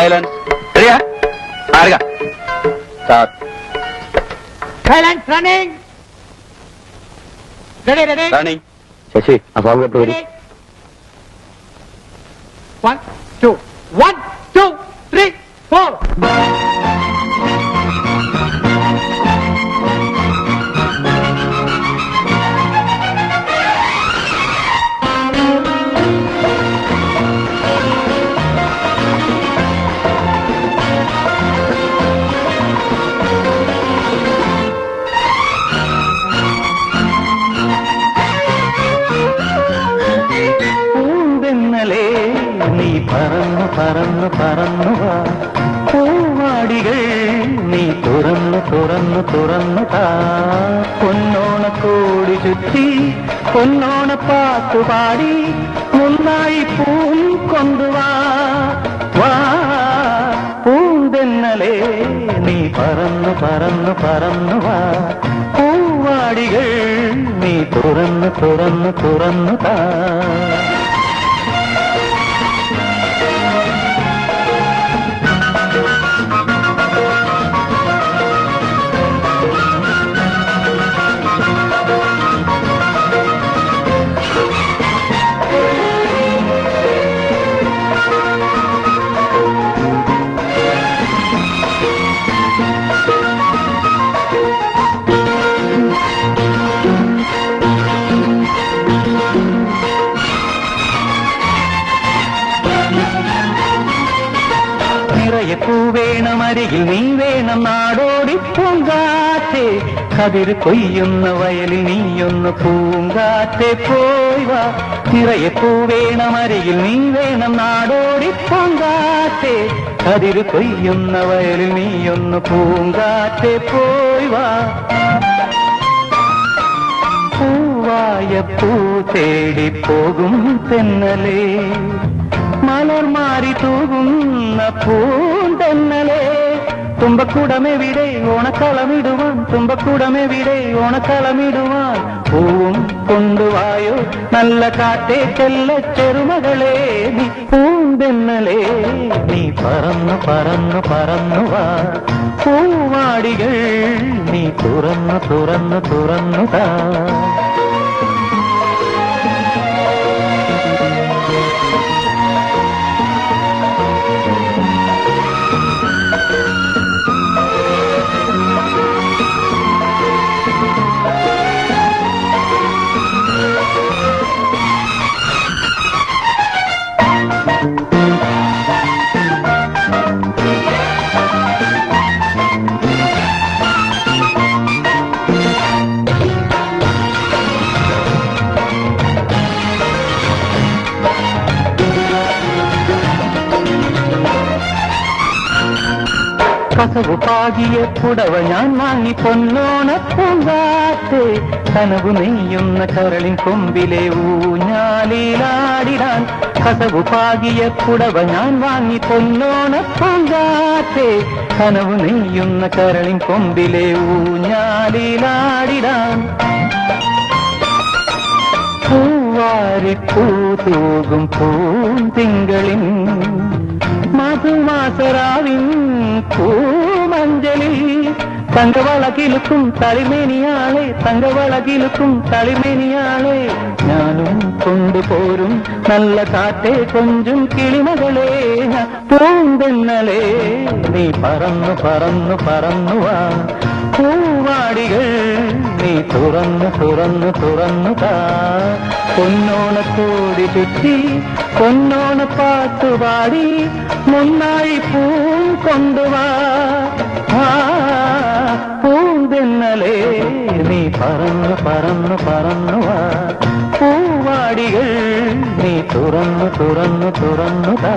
Silence. റെഡിയാ? മാറുക. Start. Silence. Running. Ready ready. Running. Sasi ആ സോങ് കേട്ട് വരും. 1 2 1 2 3 4. നീ പറന്നു പറന്നു പറന്നു വാ, പൂവാടികൾ നീ തുറന്നു തുറന്നു തുറന്നു താ, പൊന്നോണക്കോടി ചുറ്റി പൊന്നോണ പാട്ടുപാടി മുന്നായി പൂം കൊണ്ടുവാ, വാ പൂന്തെന്നലേ നീ പറന്നു പറന്നു പറന്നു വാ, പൂവാടികൾ നീ തുറന്നു തുറന്നു തുറന്നു താ. വേണം അരികിൽ നീ വേണം നാടോടി പൂങ്കാറ്റേ, കതിർ കൊയ്യുന്ന വയലിൽ നീയൊന്ന് പൂങ്കാറ്റെ പോയി വാ, നിറയെ പൂവേണം അരികിൽ നീ വേണം നാടോടി പൂങ്കാറ്റേ, കതിർ കൊയ്യുന്ന വയലിൽ നീയൊന്ന് പൂങ്കാറ്റെ പോയി വാ, പൂവായ പൂ തേടി പോകും തെന്നലേ, മലർ മാറി തൂകുന്ന പൂന്തന്നലേ, തുമ്പക്കുടമെവിടെ ഓണക്കളമിടുവാൻ, തുമ്പക്കുടമെവിടെ ഓണക്കളമിടുവാൻ, പൂവും കൊണ്ടുവായോ നല്ല കാറ്റേ ചെല്ല ചെറുമകളെ, നീ പൂന്തന്നലേ നീ പറന്നു പറന്നു പറന്നു വാ, പൂവാടികൾ നീ തുറന്നു തുറന്നു തുറന്നു താ. കസവു പാകിയ പുടവ ഞാൻ വാങ്ങി പൊന്നോണ പൂങ്കാറ്റേ, കനവു നെയ്യുന്ന കരളിൻ കൊമ്പിലെ ഊഞ്ഞാലിലാടിടാൻ, കസവു പാകിയ പുടവ ഞാൻ വാങ്ങി പൊന്നോണ പൂങ്കാറ്റേ, കനവു നെയ്യുന്ന കരളിൻ കൊമ്പിലെ ഊഞ്ഞാലിലാടിടാൻ, പൂവാരിപ്പൂ തൂകും പൂന്തിങ്കളിൻ മധുമാസരാവിൻ പൂമഞ്ചലിൽ, തങ്കവളകിലുക്കും തളിമേനിയാളെ തങ്കവളകിലുക്കും തളിമേനിയാളെ, ഞാനും കൊണ്ടുപോരും നല്ല കാറ്റേ കൊഞ്ചും കിളിമകളെ, പൂന്തെന്നലേ നീ പറന്നു പറന്നു പറന്നു വാ, പൂവാടികൾ നീ തുറന്നു തുറന്നു തുറന്നു താ, പൊന്നോണക്കോടി ചുറ്റി പൊന്നോണ പാട്ടുപാടി മുന്നായി പൂം കൊണ്ടുവാ, പൂന്തെന്നലേ നീ പറന്നു പറന്നു പറന്നു വാ, പൂവാടികൾ നീ തുറന്നു തുറന്നു തുറന്നു താ.